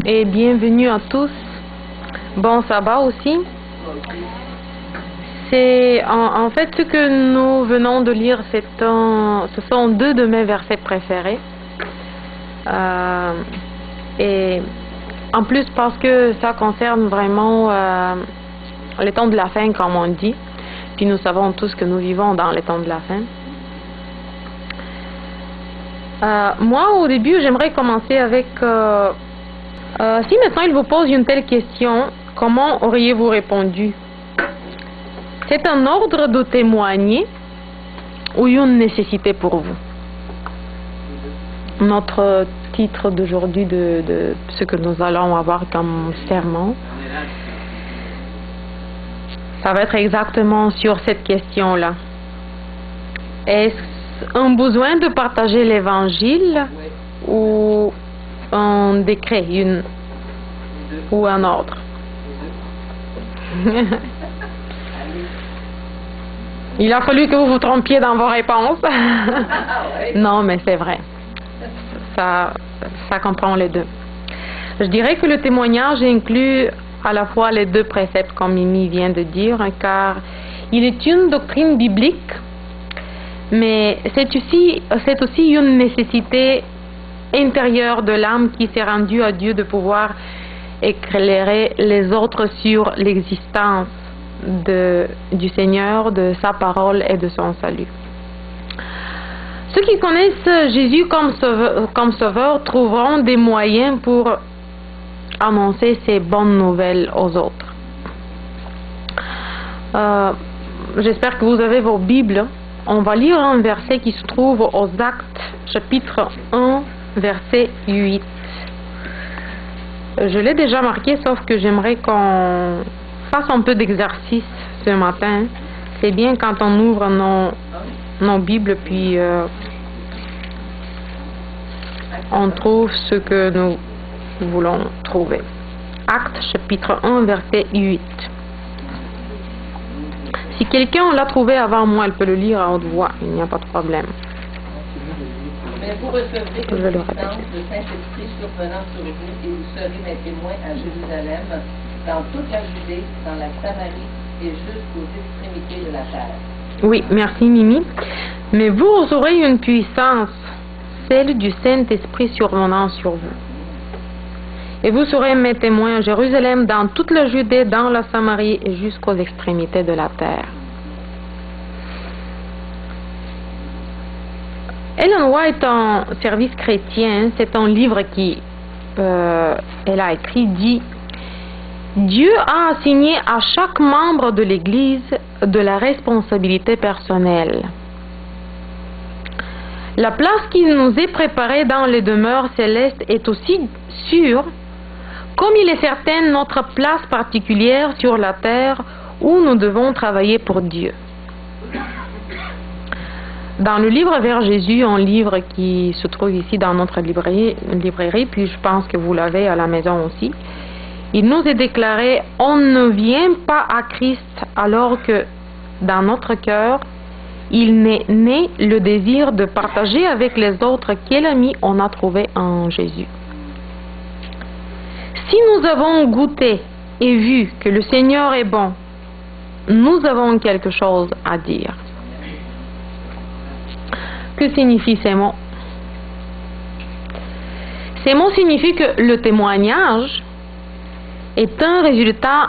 et bienvenue à tous. Bon sabbat aussi. C'est en fait ce que nous venons de lire, ce sont deux de mes versets préférés. Et en plus parce que ça concerne vraiment les temps de la fin, comme on dit. Puis nous savons tous que nous vivons dans les temps de la fin. Moi, au début, j'aimerais commencer avec... si maintenant il vous pose une telle question, comment auriez-vous répondu? C'est un ordre de témoigner ou une nécessité pour vous? Notre titre d'aujourd'hui de ce que nous allons avoir comme sermon, ça va être exactement sur cette question-là. Est-ce un besoin de partager l'évangile ou un décret ou un ordre? Il a fallu que vous vous trompiez dans vos réponses. Non, mais c'est vrai. Ça comprend les deux. Je dirais que le témoignage inclut à la fois les deux préceptes, comme Mimi vient de dire, car il est une doctrine biblique, mais c'est aussi une nécessité intérieure de l'âme qui s'est rendue à Dieu de pouvoir éclairer les autres sur l'existence du Seigneur, de sa parole et de son salut. Ceux qui connaissent Jésus comme sauveur trouveront des moyens pour annoncer ces bonnes nouvelles aux autres. J'espère que vous avez vos Bibles. On va lire un verset qui se trouve aux Actes, chapitre 1, verset 8. Je l'ai déjà marqué, sauf que j'aimerais qu'on fasse un peu d'exercice ce matin. C'est bien quand on ouvre nos Bibles, puis on trouve ce que nous voulons trouver. Actes, chapitre 1, verset 8. Si quelqu'un l'a trouvé avant moi, elle peut le lire à haute voix, il n'y a pas de problème. Mais vous recevrez une puissance de Saint-Esprit survenant sur vous et vous serez mes témoins à Jérusalem, dans toute la Judée, dans la Samarie et jusqu'aux extrémités de la terre. Oui, merci Mimi. Mais vous aurez une puissance, celle du Saint-Esprit survenant sur vous. Et vous serez mes témoins à Jérusalem, dans toute la Judée, dans la Samarie et jusqu'aux extrémités de la terre. Ellen White, en Service chrétien, c'est un livre elle a écrit, dit « Dieu a assigné à chaque membre de l'Église de la responsabilité personnelle. La place qui nous est préparée dans les demeures célestes est aussi sûre, comme il est certain notre place particulière sur la terre où nous devons travailler pour Dieu. » Dans le livre Vers Jésus, un livre qui se trouve ici dans notre librairie, puis je pense que vous l'avez à la maison aussi, il nous est déclaré « On ne vient pas à Christ alors que dans notre cœur, il n'est né le désir de partager avec les autres quel ami on a trouvé en Jésus. » Si nous avons goûté et vu que le Seigneur est bon, nous avons quelque chose à dire. Que signifient ces mots? Ces mots signifient que le témoignage est un résultat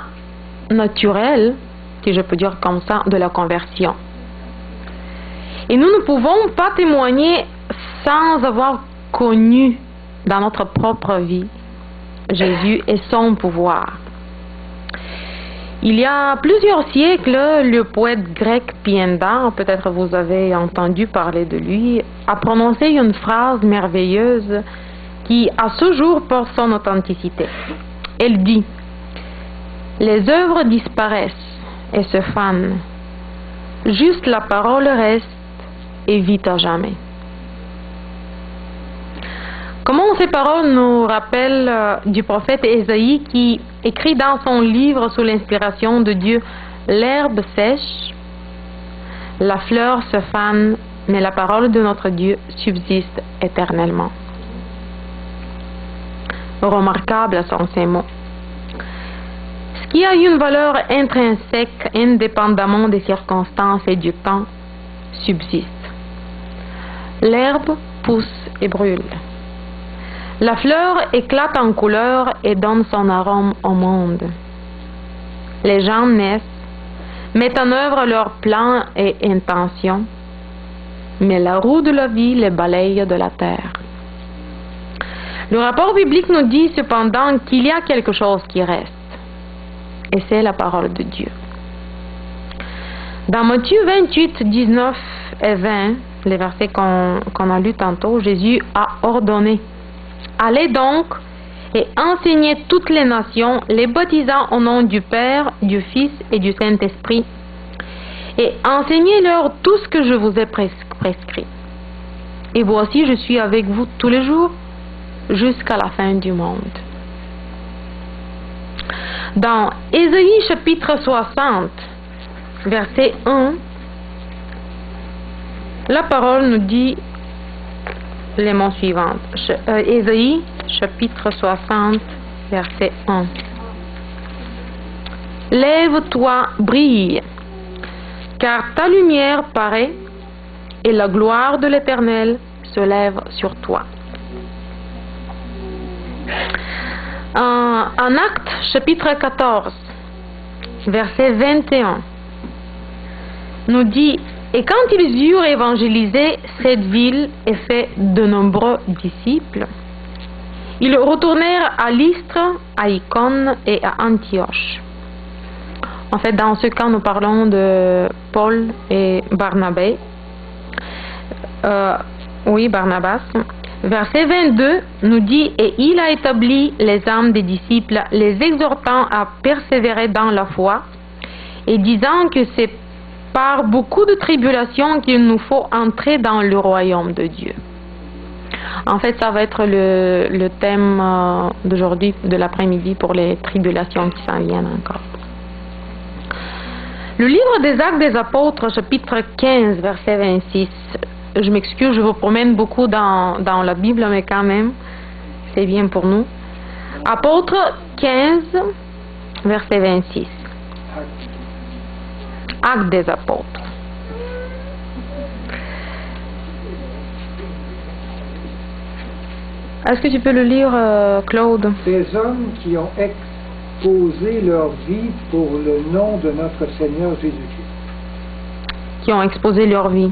naturel, si je peux dire comme ça, de la conversion. Et nous ne pouvons pas témoigner sans avoir connu dans notre propre vie Jésus et son pouvoir. Il y a plusieurs siècles, le poète grec Pindar, peut-être vous avez entendu parler de lui, a prononcé une phrase merveilleuse qui, à ce jour, porte son authenticité. Elle dit « Les œuvres disparaissent et se fanent. Juste la parole reste et vit à jamais. » Comment ces paroles nous rappellent du prophète Ésaïe qui écrit dans son livre sous l'inspiration de Dieu « L'herbe sèche, la fleur se fane, mais la parole de notre Dieu subsiste éternellement. » remarquables sont ces mots. Ce qui a une valeur intrinsèque indépendamment des circonstances et du temps subsiste. L'herbe pousse et brûle. La fleur éclate en couleurs et donne son arôme au monde. Les gens naissent, mettent en œuvre leurs plans et intentions, mais la roue de la vie les balaye de la terre. Le rapport biblique nous dit cependant qu'il y a quelque chose qui reste, et c'est la parole de Dieu. Dans Matthieu 28, 19 et 20, les versets qu'on a lus tantôt, Jésus a ordonné: allez donc et enseignez toutes les nations, les baptisant au nom du Père, du Fils et du Saint-Esprit, et enseignez-leur tout ce que je vous ai prescrit. Et voici, je suis avec vous tous les jours, jusqu'à la fin du monde. Dans Ésaïe chapitre 60, verset 1, la parole nous dit les mots suivants. Ésaïe chapitre 60, verset 1. Lève-toi, brille, car ta lumière paraît, et la gloire de l'Éternel se lève sur toi. En Actes chapitre 14, verset 21, nous dit: et quand ils eurent évangélisé cette ville et fait de nombreux disciples, ils retournèrent à Lystre, à Icône et à Antioche. En fait, dans ce cas, nous parlons de Paul et Barnabé. Barnabas. Verset 22 nous dit: et il a établi les âmes des disciples, les exhortant à persévérer dans la foi, et disant que c'est par beaucoup de tribulations qu'il nous faut entrer dans le royaume de Dieu. En fait, ça va être le thème d'aujourd'hui, de l'après-midi, pour les tribulations qui s'en viennent encore. Le livre des Actes des Apôtres, chapitre 15, verset 26. Je m'excuse, je vous promène beaucoup dans la Bible, mais quand même, c'est bien pour nous. Apôtres 15, verset 26. Actes des Apôtres. Est-ce que tu peux le lire, Claude? Ces hommes qui ont exposé leur vie pour le nom de notre Seigneur Jésus-Christ. Qui ont exposé leur vie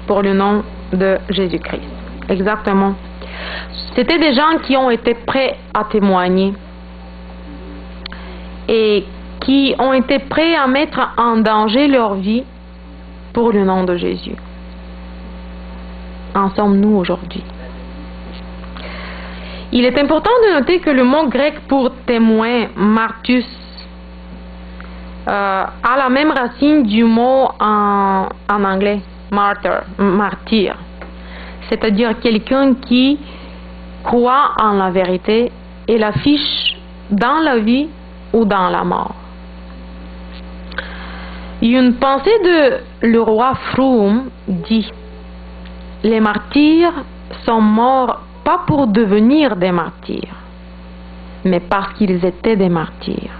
pour le nom de Jésus-Christ. Exactement. C'était des gens qui ont été prêts à témoigner et qui ont été prêts à mettre en danger leur vie pour le nom de Jésus. En sommes-nous aujourd'hui? Il est important de noter que le mot grec pour témoin, martus, a la même racine du mot en anglais, martyr, c'est-à-dire quelqu'un qui croit en la vérité et l'affiche dans la vie ou dans la mort. Une pensée de le roi Froum dit: les martyrs sont morts pas pour devenir des martyrs, mais parce qu'ils étaient des martyrs.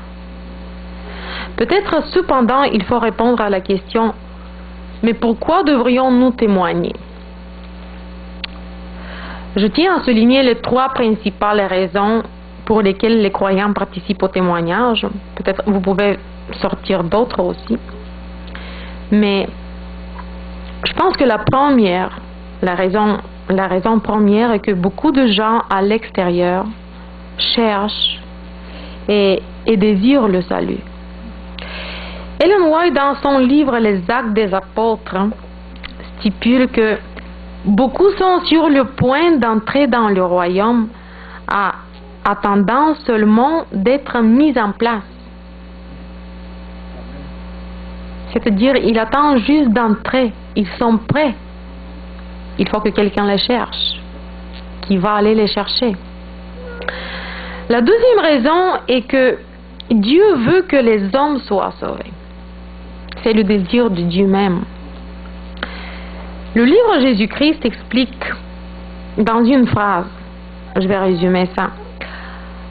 Peut-être cependant il faut répondre à la question: mais pourquoi devrions-nous témoigner? Je tiens à souligner les trois principales raisons pour lesquelles les croyants participent au témoignage. Peut-être vous pouvez sortir d'autres aussi. Mais je pense que la raison première est que beaucoup de gens à l'extérieur cherchent et désirent le salut. Ellen White, dans son livre Les Actes des Apôtres, stipule que beaucoup sont sur le point d'entrer dans le royaume, attendant seulement d'être mis en place. C'est-à-dire, ils attendent juste d'entrer. Ils sont prêts. Il faut que quelqu'un les cherche, qui va aller les chercher. La deuxième raison est que Dieu veut que les hommes soient sauvés. C'est le désir de Dieu même. Le livre Jésus-Christ explique dans une phrase, je vais résumer ça: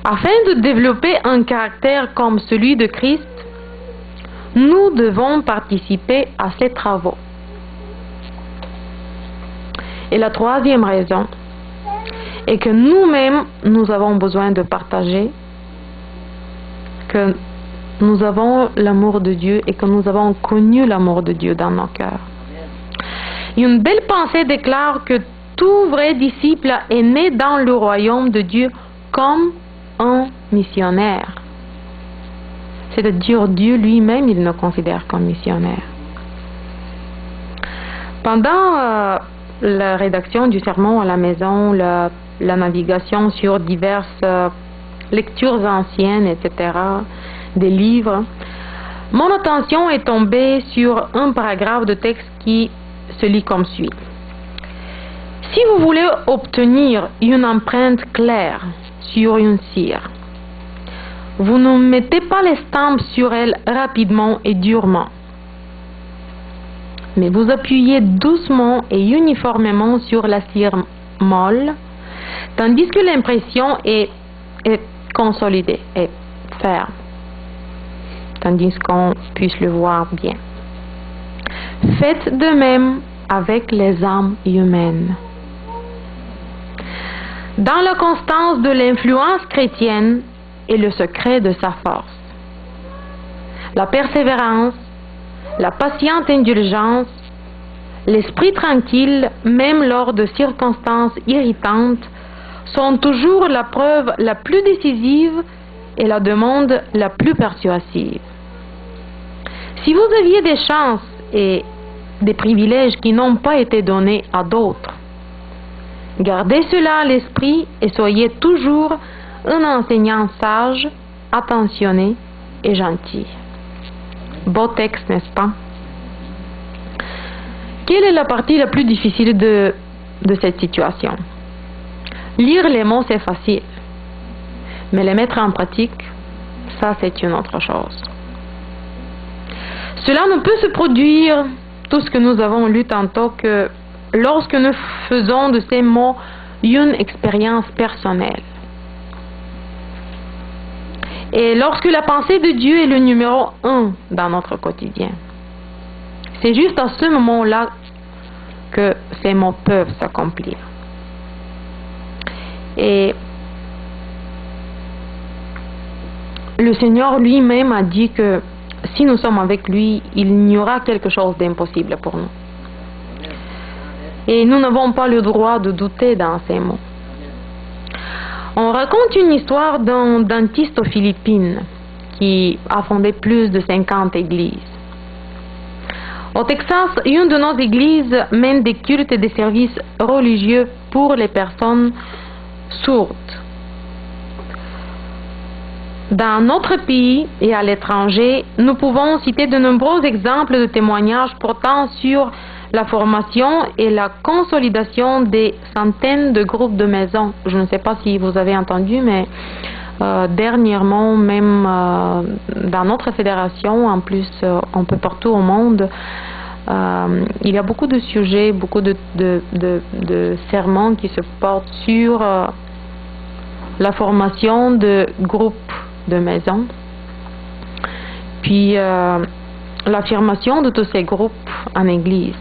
Afin de développer un caractère comme celui de Christ, nous devons participer à ses travaux. Et la troisième raison est que nous-mêmes, nous avons besoin de partager, que nous avons l'amour de Dieu et que nous avons connu l'amour de Dieu dans nos cœurs. Une belle pensée déclare que tout vrai disciple est né dans le royaume de Dieu comme un missionnaire. C'est-à-dire Dieu lui-même, il nous considère comme missionnaire. Pendant la rédaction du sermon à la maison, la navigation sur diverses lectures anciennes, etc., des livres, mon attention est tombée sur un paragraphe de texte qui se lit comme suit. Si vous voulez obtenir une empreinte claire sur une cire, vous ne mettez pas l'estampe sur elle rapidement et durement, mais vous appuyez doucement et uniformément sur la cire molle, tandis que l'impression est consolidée et ferme, tandis qu'on puisse le voir bien. Faites de même avec les âmes humaines. Dans la constance de l'influence chrétienne est le secret de sa force. La persévérance, la patiente indulgence, l'esprit tranquille, même lors de circonstances irritantes, sont toujours la preuve la plus décisive et la demande la plus persuasive. Si vous aviez des chances et des privilèges qui n'ont pas été donnés à d'autres, gardez cela à l'esprit et soyez toujours un enseignant sage, attentionné et gentil. Beau texte, n'est-ce pas? Quelle est la partie la plus difficile de cette situation? Lire les mots, c'est facile. Mais les mettre en pratique, ça, c'est une autre chose. Cela ne peut se produire, tout ce que nous avons lu tantôt, que lorsque nous faisons de ces mots une expérience personnelle. Et lorsque la pensée de Dieu est le numéro 1 dans notre quotidien. C'est juste à ce moment-là que ces mots peuvent s'accomplir. Et le Seigneur lui-même a dit que si nous sommes avec lui, il n'y aura quelque chose d'impossible pour nous. Et nous n'avons pas le droit de douter dans ces mots. On raconte une histoire d'un dentiste aux Philippines qui a fondé plus de 50 églises. Au Texas, une de nos églises mène des cultes et des services religieux pour les personnes sourdes. Dans notre pays et à l'étranger, nous pouvons citer de nombreux exemples de témoignages portant sur la formation et la consolidation des centaines de groupes de maisons. Je ne sais pas si vous avez entendu, mais dernièrement, même dans notre fédération, en plus un peu partout au monde, il y a beaucoup de sujets, beaucoup de sermons qui se portent sur la formation de groupes de maisons, puis l'affirmation de tous ces groupes en Église.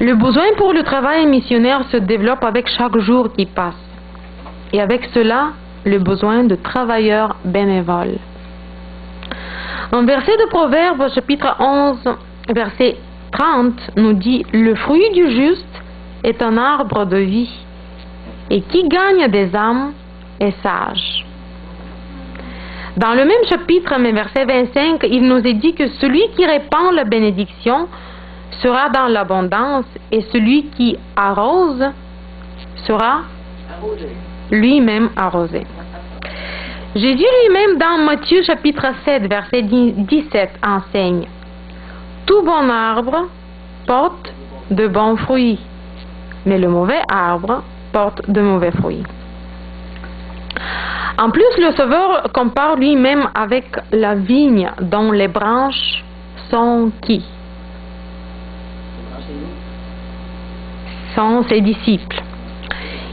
Le besoin pour le travail missionnaire se développe avec chaque jour qui passe. Et avec cela, le besoin de travailleurs bénévoles. Un verset de Proverbes, chapitre 11, verset 30, nous dit « Le fruit du juste est un arbre de vie, et qui gagne des âmes est sage. » Dans le même chapitre, mais verset 25, il nous est dit que celui qui répand la bénédiction sera dans l'abondance, et celui qui arrose sera lui-même arrosé. Jésus lui-même dans Matthieu chapitre 7 verset 17 enseigne: tout bon arbre porte de bons fruits, mais le mauvais arbre porte de mauvais fruits. En plus, le Sauveur compare lui-même avec la vigne dont les branches sont qui? Sont ses disciples.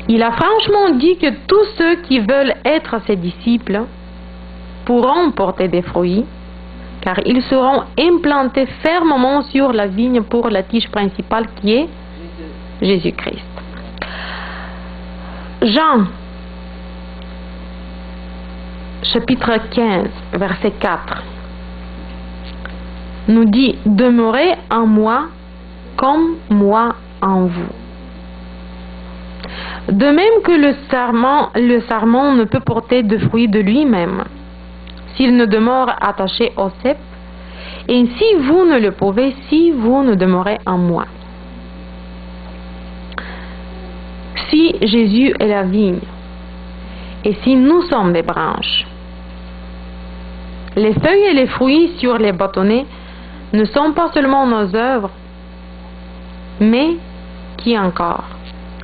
Il a franchement dit que tous ceux qui veulent être ses disciples pourront porter des fruits, car ils seront implantés fermement sur la vigne pour la tige principale qui est Jésus-Christ. Jean, chapitre 15, verset 4, nous dit « Demeurez en moi comme moi en vous ». De même que le sarment ne peut porter de fruits de lui-même s'il ne demeure attaché au cep, et ainsi vous ne le pouvez si vous ne demeurez en moi. Si Jésus est la vigne, et si nous sommes des branches, les feuilles et les fruits sur les bâtonnets ne sont pas seulement nos œuvres, mais qui encore?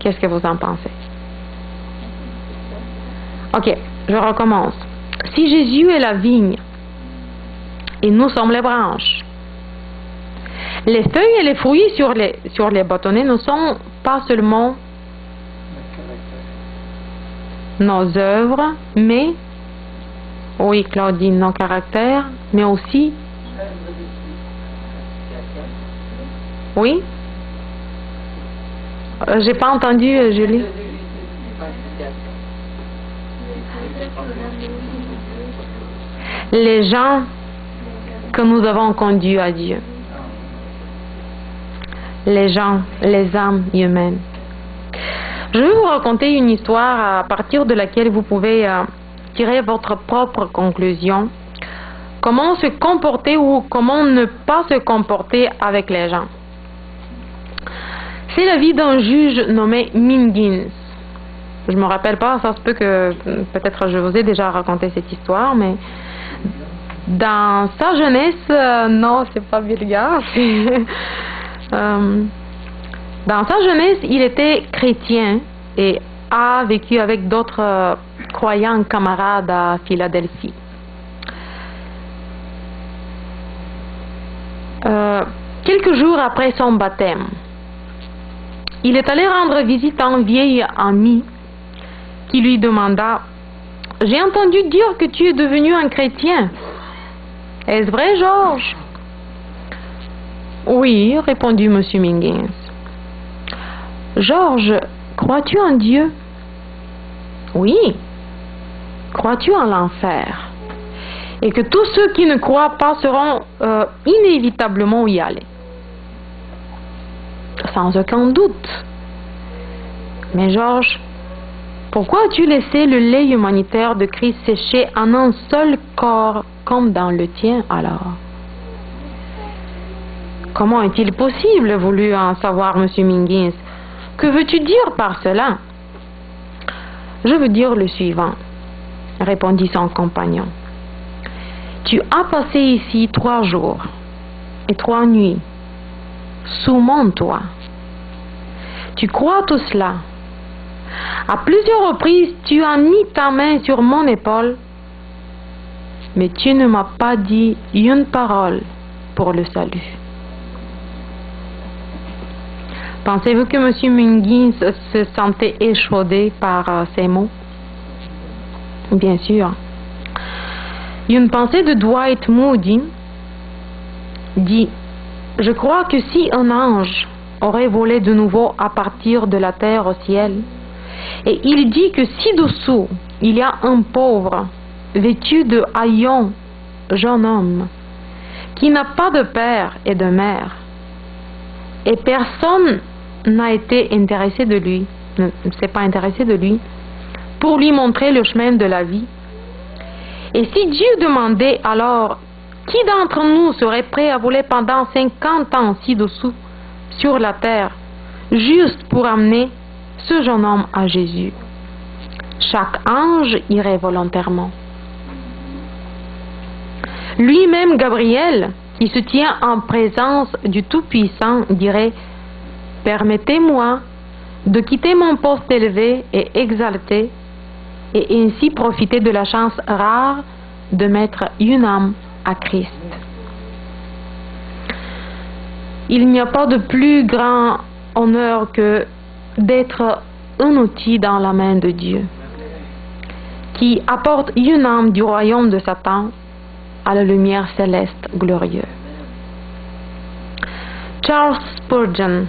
Qu'est-ce que vous en pensez? Ok, je recommence. Si Jésus est la vigne et nous sommes les branches, les feuilles et les fruits sur les bâtonnets ne sont pas seulement nos œuvres, mais, oui Claudine, nos caractères, mais aussi, oui, j'ai pas entendu Julie. Les gens que nous avons conduits à Dieu. Les gens, les âmes humaines. Je vais vous raconter une histoire à partir de laquelle vous pouvez tirer votre propre conclusion. Comment se comporter ou comment ne pas se comporter avec les gens. C'est la vie d'un juge nommé Mingians. Je me rappelle pas, ça se peut que peut-être je vous ai déjà raconté cette histoire, mais dans sa jeunesse, non, c'est pas vulgaire. Dans sa jeunesse, il était chrétien et a vécu avec d'autres croyants camarades à Philadelphie. Quelques jours après son baptême, il est allé rendre visite à un vieil ami qui lui demanda « J'ai entendu dire que tu es devenu un chrétien. Est-ce vrai, Georges ?» « Oui, répondit M. Mingians. « Georges, crois-tu en Dieu ?»« Oui. Crois-tu en l'enfer? Et que tous ceux qui ne croient pas seront inévitablement y aller? » Sans aucun doute. « Mais Georges, pourquoi as-tu laissé le lait humanitaire de Christ sécher en un seul corps comme dans le tien alors? » Comment est-il possible, voulut en savoir M. Mingians. Que veux-tu dire par cela? Je veux dire le suivant, répondit son compagnon. Tu as passé ici 3 jours et 3 nuits sous mon toit. Tu crois tout cela? À plusieurs reprises, tu as mis ta main sur mon épaule, mais tu ne m'as pas dit une parole pour le salut. Pensez-vous que M. Mingians se sentait échaudé par ces mots? Bien sûr. Une pensée de Dwight Moody dit « Je crois que si un ange aurait volé de nouveau à partir de la terre au ciel, et il dit que ci-dessous il y a un pauvre, vêtu de haillons, jeune homme, qui n'a pas de père et de mère, et personne n'a été intéressé de lui, ne s'est pas intéressé de lui, pour lui montrer le chemin de la vie. Et si Dieu demandait alors, qui d'entre nous serait prêt à voler pendant 50 ans ci-dessous, sur la terre, juste pour amener ce jeune homme à Jésus? Chaque ange irait volontairement. Lui-même, Gabriel, qui se tient en présence du Tout-Puissant, dirait « Permettez-moi de quitter mon poste élevé et exalté et ainsi profiter de la chance rare de mettre une âme à Christ. » Il n'y a pas de plus grand honneur que d'être un outil dans la main de Dieu qui apporte une âme du royaume de Satan à la lumière céleste glorieuse. Charles Spurgeon,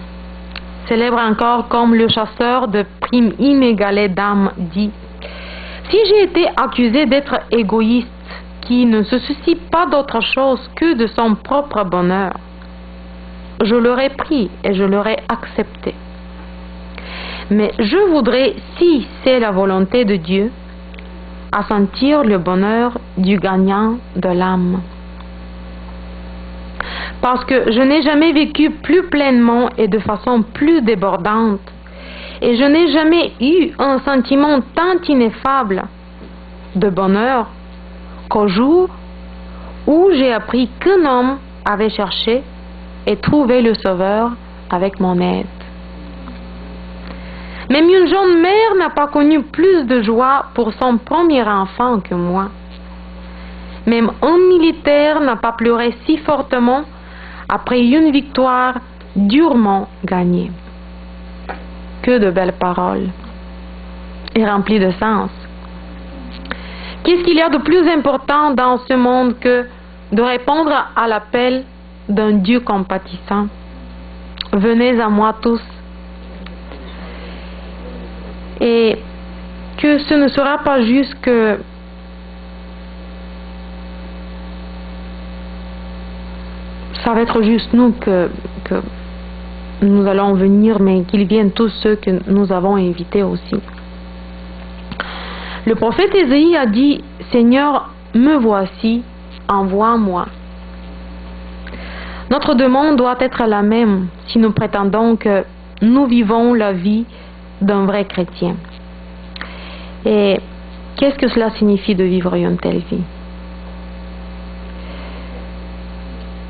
célèbre encore comme le chasseur de primes inégalées d'âmes, dit: si j'ai été accusé d'être égoïste, qui ne se soucie pas d'autre chose que de son propre bonheur, je l'aurais pris et je l'aurais accepté. Mais je voudrais, si c'est la volonté de Dieu, à sentir le bonheur du gagnant de l'âme. Parce que je n'ai jamais vécu plus pleinement et de façon plus débordante, et je n'ai jamais eu un sentiment tant ineffable de bonheur qu'au jour où j'ai appris qu'un homme avait cherché et trouvé le Sauveur avec mon aide. Même une jeune mère n'a pas connu plus de joie pour son premier enfant que moi. Même un militaire n'a pas pleuré si fortement après une victoire durement gagnée. Que de belles paroles et remplies de sens. Qu'est-ce qu'il y a de plus important dans ce monde que de répondre à l'appel d'un Dieu compatissant? Venez à moi tous. Et que ce ne sera pas juste que ça va être juste nous que nous allons venir, mais qu'ils viennent tous ceux que nous avons invités aussi. Le prophète Ésaïe a dit: Seigneur, me voici, envoie-moi. Notre demande doit être la même si nous prétendons que nous vivons la vie d'un vrai chrétien. Et qu'est-ce que cela signifie de vivre une telle vie?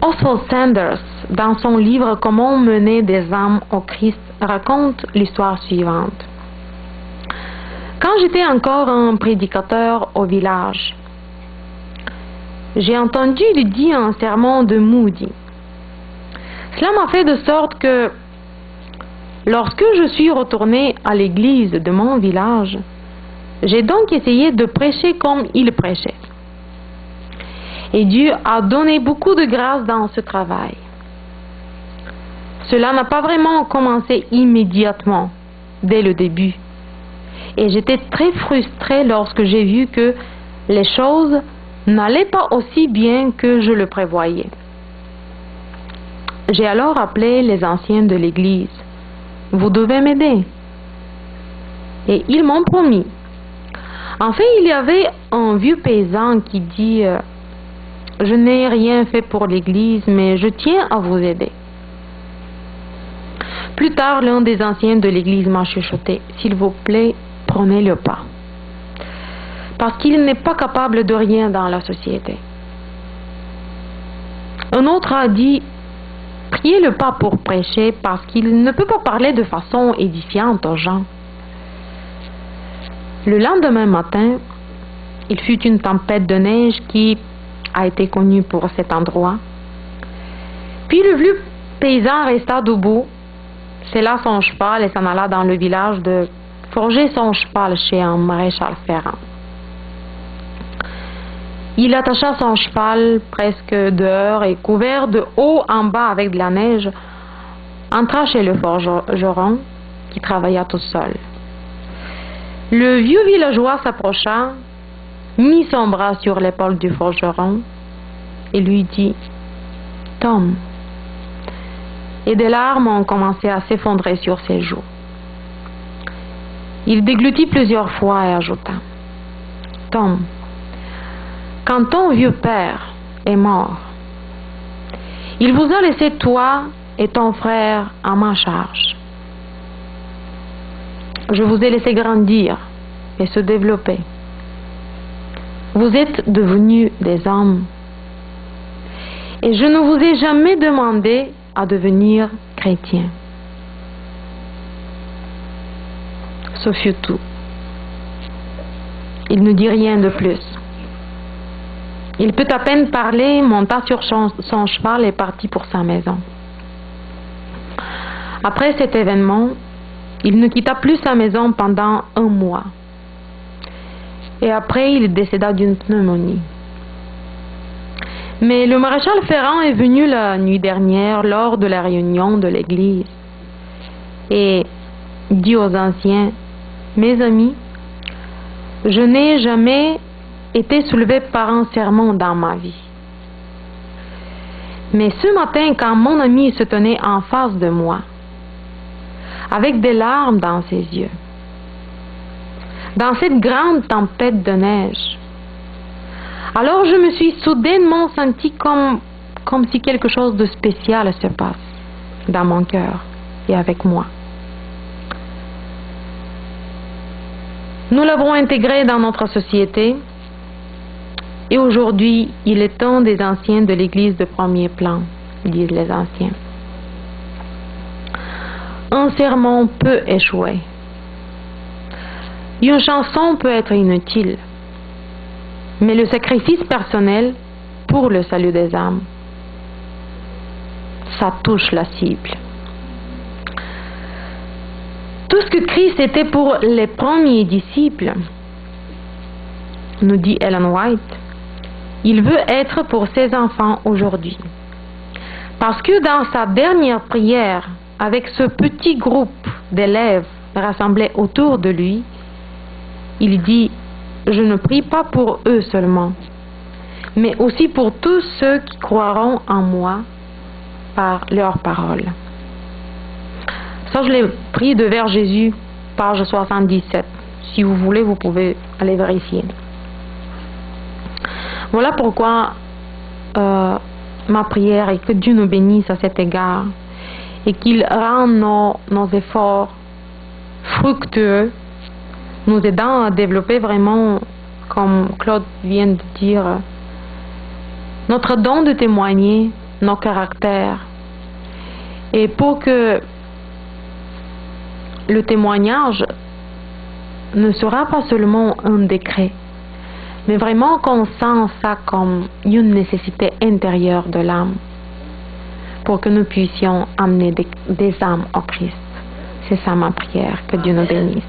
Oswald Sanders, dans son livre Comment mener des âmes au Christ, raconte l'histoire suivante. Quand j'étais encore un prédicateur au village, j'ai entendu lui dire un sermon de Moody. Cela m'a fait de sorte que, lorsque je suis retourné à l'église de mon village, j'ai donc essayé de prêcher comme il prêchait. Et Dieu a donné beaucoup de grâce dans ce travail. Cela n'a pas vraiment commencé immédiatement, dès le début. Et j'étais très frustrée lorsque j'ai vu que les choses n'allaient pas aussi bien que je le prévoyais. J'ai alors appelé les anciens de l'église. Vous devez m'aider. Et ils m'ont promis. En fait, il y avait un vieux paysan qui dit: je n'ai rien fait pour l'église, mais je tiens à vous aider. Plus tard, l'un des anciens de l'église m'a chuchoté: s'il vous plaît, prenez le pas. Parce qu'il n'est pas capable de rien dans la société. Un autre a dit: priez le pas pour prêcher parce qu'il ne peut pas parler de façon édifiante aux gens. Le lendemain matin, il fut une tempête de neige qui a été connue pour cet endroit. Puis le vieux paysan resta debout, sella son cheval et s'en alla dans le village de forger son cheval chez un maréchal ferrant. Il attacha son cheval presque dehors et, couvert de haut en bas avec de la neige, entra chez le forgeron qui travailla tout seul. Le vieux villageois s'approcha, mit son bras sur l'épaule du forgeron et lui dit: Tom. Et des larmes ont commencé à s'effondrer sur ses joues. Il déglutit plusieurs fois et ajouta: Tom, quand ton vieux père est mort, il vous a laissé toi et ton frère à ma charge. Je vous ai laissé grandir et se développer. Vous êtes devenus des hommes. Et je ne vous ai jamais demandé à devenir chrétien. Ce fut tout. Il ne dit rien de plus. Il peut à peine parler, monta sur son cheval et partit pour sa maison. Après cet événement, Il ne quitta plus sa maison pendant 1 mois. Et après, il décéda d'une pneumonie. Mais le maréchal Ferrand est venu la nuit dernière lors de la réunion de l'église et dit aux anciens: mes amis, je n'ai jamais été soulevé par un sermon dans ma vie. Mais ce matin, quand mon ami se tenait en face de moi, avec des larmes dans ses yeux, dans cette grande tempête de neige, alors je me suis soudainement senti comme si quelque chose de spécial se passe dans mon cœur et avec moi. Nous l'avons intégré dans notre société et aujourd'hui, il est un des anciens de l'église de premier plan, disent les anciens. Un sermon peut échouer. Une chanson peut être inutile. Mais le sacrifice personnel pour le salut des âmes, ça touche la cible. Tout ce que Christ était pour les premiers disciples, nous dit Ellen White, il veut être pour ses enfants aujourd'hui. Parce que dans sa dernière prière, avec ce petit groupe d'élèves rassemblés autour de lui, il dit: je ne prie pas pour eux seulement, mais aussi pour tous ceux qui croiront en moi par leurs paroles. Ça, je l'ai pris de Vers Jésus, page 77. Si vous voulez, vous pouvez aller vérifier. Voilà pourquoi ma prière est que Dieu nous bénisse à cet égard et qu'il rende nos efforts fructueux, nous aidant à développer vraiment, comme Claude vient de dire, notre don de témoigner, nos caractères. Et pour que le témoignage ne sera pas seulement un décret, mais vraiment qu'on sent ça comme une nécessité intérieure de l'âme, pour que nous puissions amener des âmes au Christ. C'est ça ma prière, que Dieu nous bénisse.